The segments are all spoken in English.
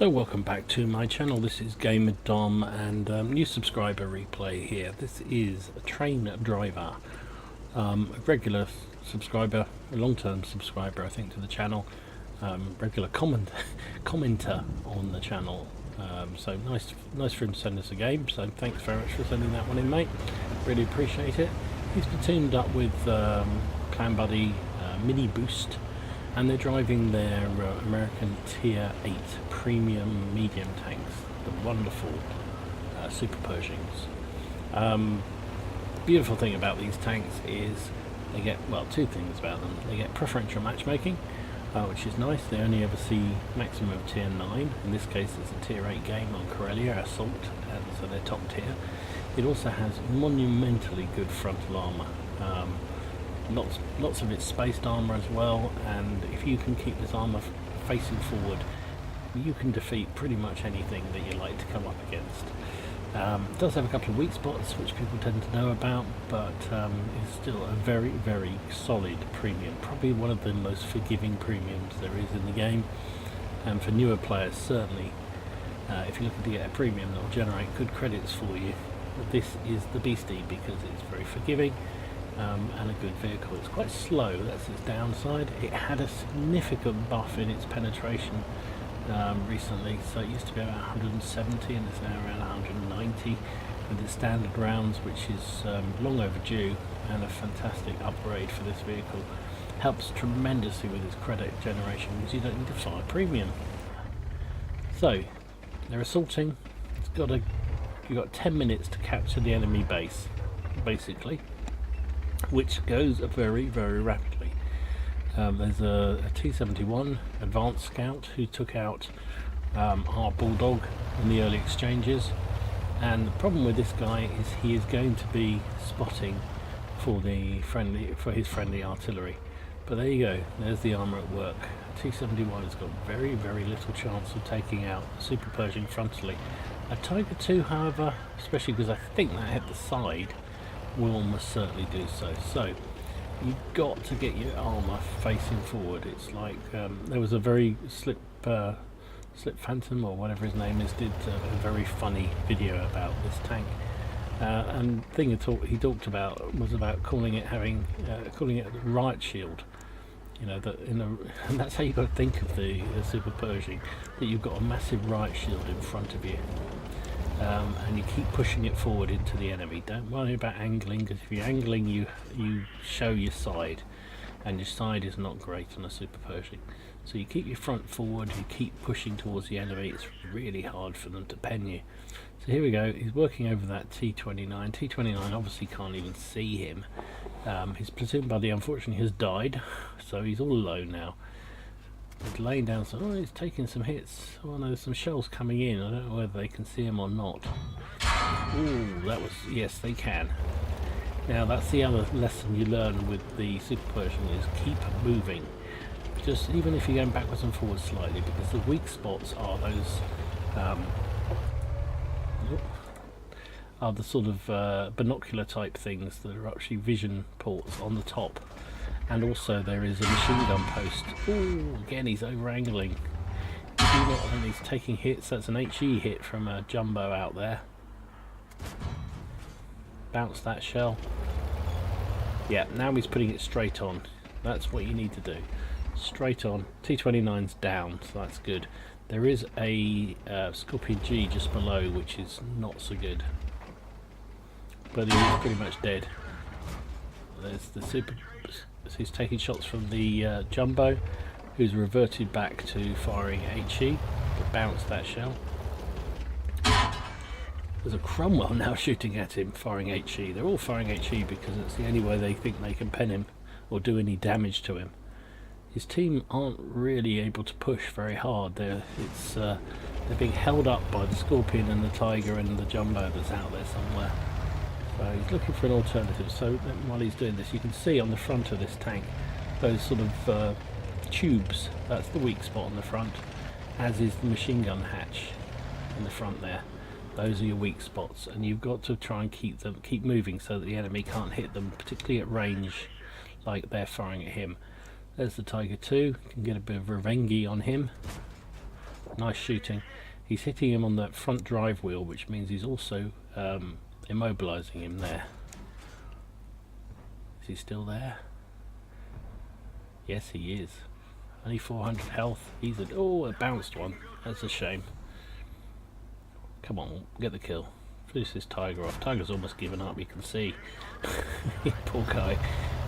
So welcome back to my channel. This is Gamer Dom and new subscriber replay here. This is a train driver, a regular subscriber, a long-term subscriber I think to the channel, regular commenter on the channel. So nice for him to send us a game, so thanks very much for sending that one in, mate. Really appreciate it. He's teamed up with Clan Buddy Mini Boost, and they're driving their American Tier 8 premium medium tanks, the wonderful SuperPershings. Beautiful thing about these tanks is they get, well, two things about them. They get preferential matchmaking, which is nice. They only ever see maximum of Tier 9. In this case it's a Tier 8 game on Corellia Assault, and so they're top tier. It also has monumentally good frontal armour. Lots of it's spaced armour as well, and if you can keep this armour facing forward, you can defeat pretty much anything that you like to come up against. It does have a couple of weak spots which people tend to know about, but it's still a very solid premium, probably one of the most forgiving premiums there is in the game, and for newer players certainly. If you're looking to get a premium that will generate good credits for you, this is the beastie because it's very forgiving. And a good vehicle. It's quite slow, that's its downside. It had a significant buff in its penetration recently, so it used to be about 170 and it's now around 190 with its standard rounds, which is long overdue and a fantastic upgrade for this vehicle. Helps tremendously with its credit generation because you don't need to fly a premium. So they're assaulting. You've got 10 minutes to capture the enemy base, basically, which goes very rapidly. There's a T-71 advanced scout who took out our Bulldog in the early exchanges, and the problem with this guy is he is going to be spotting for his friendly artillery. But there you go, there's the armour at work. T-71 has got very little chance of taking out SuperPershing frontally. A Tiger II, however, especially because I think that hit the side, will almost certainly do so. So you've got to get your armour facing forward. It's like there was a very Slip Phantom or whatever his name is did a very funny video about this tank, and the thing he talked about was about calling it the riot shield. You know, and that's how you've got to think of the SuperPershing, that you've got a massive riot shield in front of you. And you keep pushing it forward into the enemy. Don't worry about angling, because if you're angling you show your side, and your side is not great on a SuperPershing. So you keep your front forward, you keep pushing towards the enemy. It's really hard for them to pen you. So here we go, he's working over that T29. T29 obviously can't even see him. His platoon buddy unfortunately has died, so he's all alone now. He's laying down some, he's taking some hits. Oh no, there's some shells coming in. I don't know whether they can see him or not. Ooh, yes they can. Now that's the other lesson you learn with the SuperPershing, is keep moving. Just even if you're going backwards and forwards slightly, because the weak spots are the sort of binocular type things that are actually vision ports on the top. And also there is a machine gun post. Ooh, again he's over angling. And he's taking hits. That's an HE hit from a jumbo out there. Bounce that shell. Yeah, now he's putting it straight on. That's what you need to do. Straight on. T29's down, so that's good. There is a Scorpion G just below, which is not so good. But he's pretty much dead. There's the super. So he's taking shots from the jumbo, who's reverted back to firing HE, but bounced that shell. There's a Cromwell now shooting at him, firing HE. They're all firing HE because it's the only way they think they can pen him or do any damage to him. His team aren't really able to push very hard. They're being held up by the Scorpion and the Tiger and the jumbo that's out there somewhere. So he's looking for an alternative. So while he's doing this, you can see on the front of this tank those sort of tubes. That's the weak spot on the front, as is the machine gun hatch in the front there. Those are your weak spots, and you've got to try and keep moving so that the enemy can't hit them, particularly at range like they're firing at him. There's the Tiger II, can get a bit of revenge on him. Nice shooting. He's hitting him on the front drive wheel, which means he's also immobilizing him there. Is he still there? Yes, he is. Only 400 health. He's a bounced one. That's a shame. Come on, get the kill. Finish this tiger off. Tiger's almost given up, you can see. Poor guy.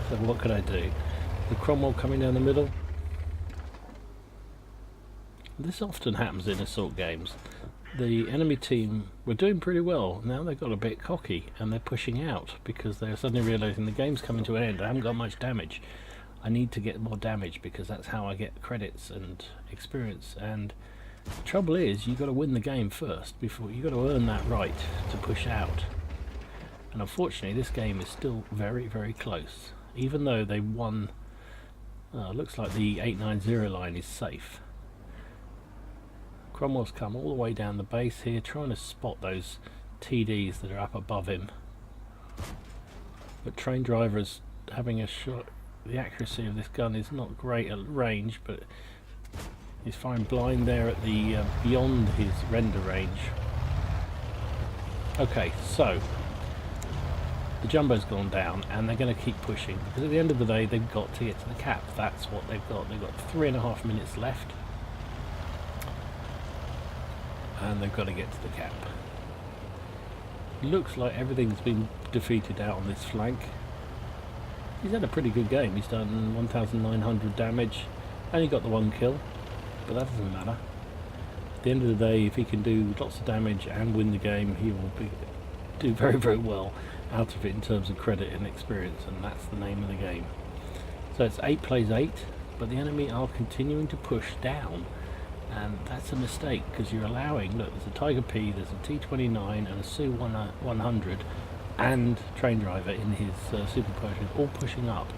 So what can I do? The Cromwell coming down the middle. This often happens in assault games. The enemy team were doing pretty well. Now they've got a bit cocky and they're pushing out because they're suddenly realizing the game's coming to an end. I haven't got much damage. I need to get more damage because that's how I get credits and experience. And the trouble is, you've got to win the game first. Before you've got to earn that right to push out. And unfortunately, this game is still very, very close. Even though they won, looks like the 890 line is safe. Cromwell's come all the way down the base here, trying to spot those TDs that are up above him. But train driver's having a shot. The accuracy of this gun is not great at range, but he's fine blind there at the beyond his render range. Okay, so the jumbo's gone down and they're going to keep pushing because at the end of the day they've got to get to the cap. That's what they've got. They've got 3.5 minutes left and they've got to get to the cap. Looks like everything's been defeated out on this flank. He's had a pretty good game. He's done 1,900 damage, only got the 1 kill, but that doesn't matter. At the end of the day, if he can do lots of damage and win the game, he will do very, very well out of it in terms of credit and experience, and that's the name of the game. So it's 8 plays 8, but the enemy are continuing to push down, and that's a mistake because you're allowing, look, there's a Tiger P, there's a T29 and a Su 100 and train driver in his SuperPershing all pushing up,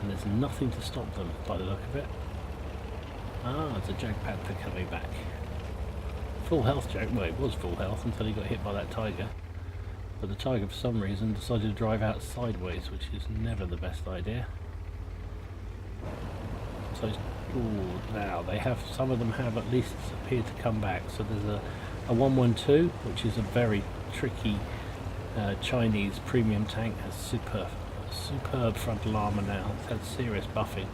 and there's nothing to stop them by the look of it. Ah, it's a Jag Panther coming back. Full health Jag, well, it was full health until he got hit by that tiger. But the tiger for some reason decided to drive out sideways, which is never the best idea. So, ooh, now they have, some of them have at least appeared to come back. So there's a 112, which is a very tricky Chinese premium tank, has superb frontal armor now. It's had serious buffing.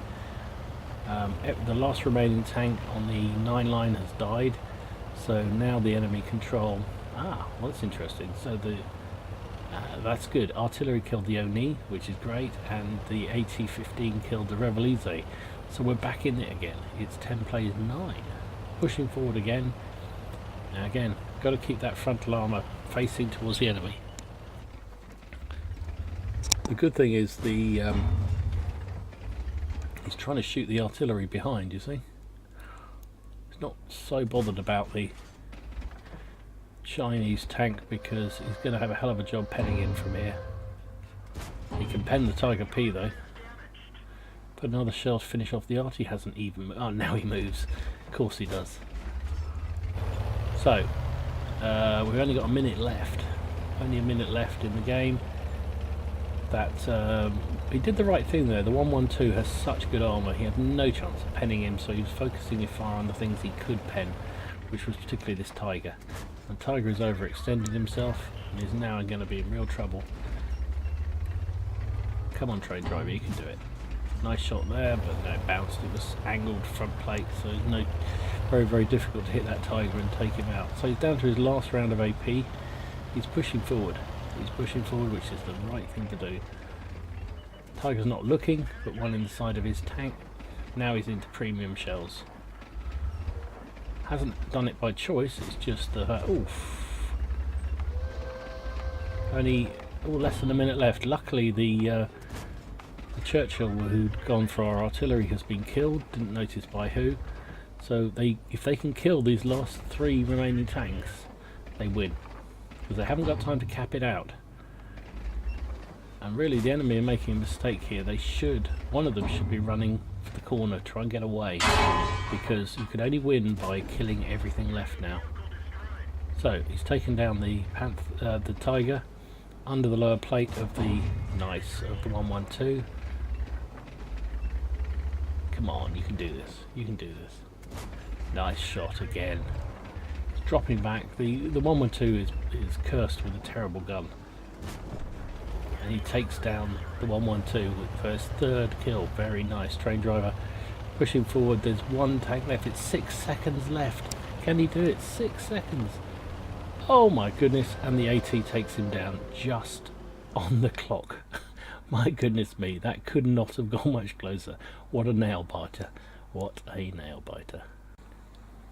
The last remaining tank on the 9 line has died, so now the enemy control. Well, that's interesting. So that's good. Artillery killed the Oni, which is great, and the AT-15 killed the Revelise. So we're back in it again. It's 10 plays 9. Pushing forward again. Now again, got to keep that frontal armor facing towards the enemy. The good thing is he's trying to shoot the artillery behind, you see. He's not so bothered about the Chinese tank because he's going to have a hell of a job penning in from here. He can pen the Tiger P though. Put another shell to finish off the art. He hasn't even... oh, now he moves. Of course he does. So, we've only got a minute left. Only a minute left in the game. That he did the right thing there. The 112 has such good armor. He had no chance of penning him, so he was focusing his fire on the things he could pen, which was particularly this tiger. And tiger has overextended himself and is now going to be in real trouble. Come on, train driver, you can do it. Nice shot there, but no, it bounced. It was angled front plate, so it's very, very difficult to hit that tiger and take him out. So he's down to his last round of AP. He's pushing forward. He's pushing forward, which is the right thing to do. Tiger's not looking, but one in the side of his tank. Now he's into premium shells. Hasn't done it by choice, it's just oof. Only less than a minute left. Luckily the Churchill who'd gone for our artillery has been killed, didn't notice by who. So if they can kill these last 3 remaining tanks, they win. Because they haven't got time to cap it out. And really the enemy are making a mistake here. They should, one of them should be running for the corner, try and get away, because you can only win by killing everything left now. So he's taken down the tiger under the lower plate of the of the 112. Come on, you can do this. You can do this. Nice shot again. It's dropping back. The 112 is cursed with a terrible gun. And he takes down the 112 for his third kill. Very nice. Train driver pushing forward. There's one tank left. It's 6 seconds left. Can he do it? 6 seconds. Oh my goodness. And the AT takes him down just on the clock. My goodness me. That could not have gone much closer. What a nail biter. What a nail biter.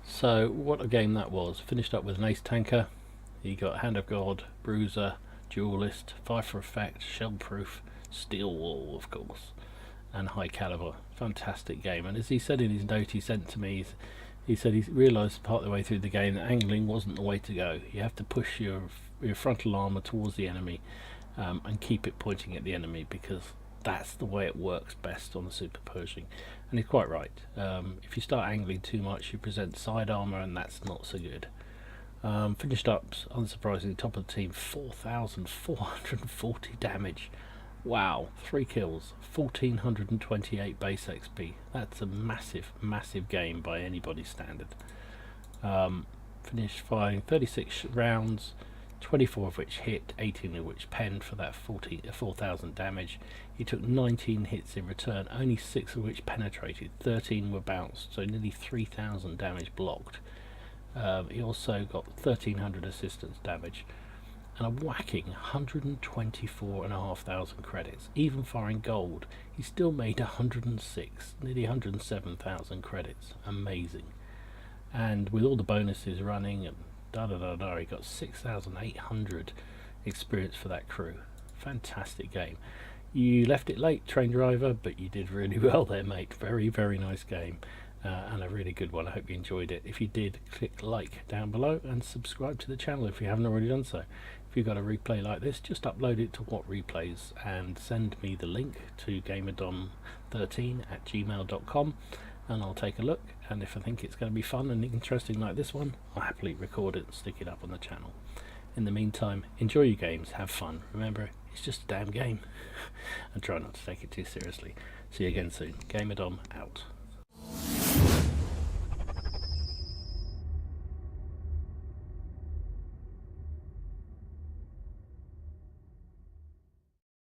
So what a game that was. Finished up with an ace tanker. He got Hand of God, Bruiser, Duelist, Fire for Effect, Shell Proof, Steel Wall of course, and High Caliber. Fantastic game. And as he said in his note he sent to me, he said he realised part of the way through the game that angling wasn't the way to go. You have to push your frontal armour towards the enemy and keep it pointing at the enemy, because that's the way it works best on the Super Pershing. And he's quite right. If you start angling too much you present side armour, and that's not so good. Finished up, unsurprisingly, top of the team, 4,440 damage. Wow, 3 kills, 1,428 base XP. That's a massive, massive game by anybody's standard. Finished firing 36 rounds, 24 of which hit, 18 of which penned for that 4,000 damage. He took 19 hits in return, only 6 of which penetrated, 13 were bounced, so nearly 3,000 damage blocked. He also got 1,300 assistance damage and a whacking 124,500 credits. Even firing gold, he still made 106, nearly 107,000 credits. Amazing. And with all the bonuses running and he got 6,800 experience for that crew. Fantastic game. You left it late, train driver, but you did really well there, mate. Very, very nice game. And a really good one. I hope you enjoyed it. If you did, click like down below and subscribe to the channel if you haven't already done so. If you've got a replay like this, just upload it to WoT Replays and send me the link to gamerdom13@gmail.com and I'll take a look, and if I think it's going to be fun and interesting like this one, I'll happily record it and stick it up on the channel. In the meantime, enjoy your games, have fun. Remember, it's just a damn game. And try not to take it too seriously. See you again soon. Gamerdom out.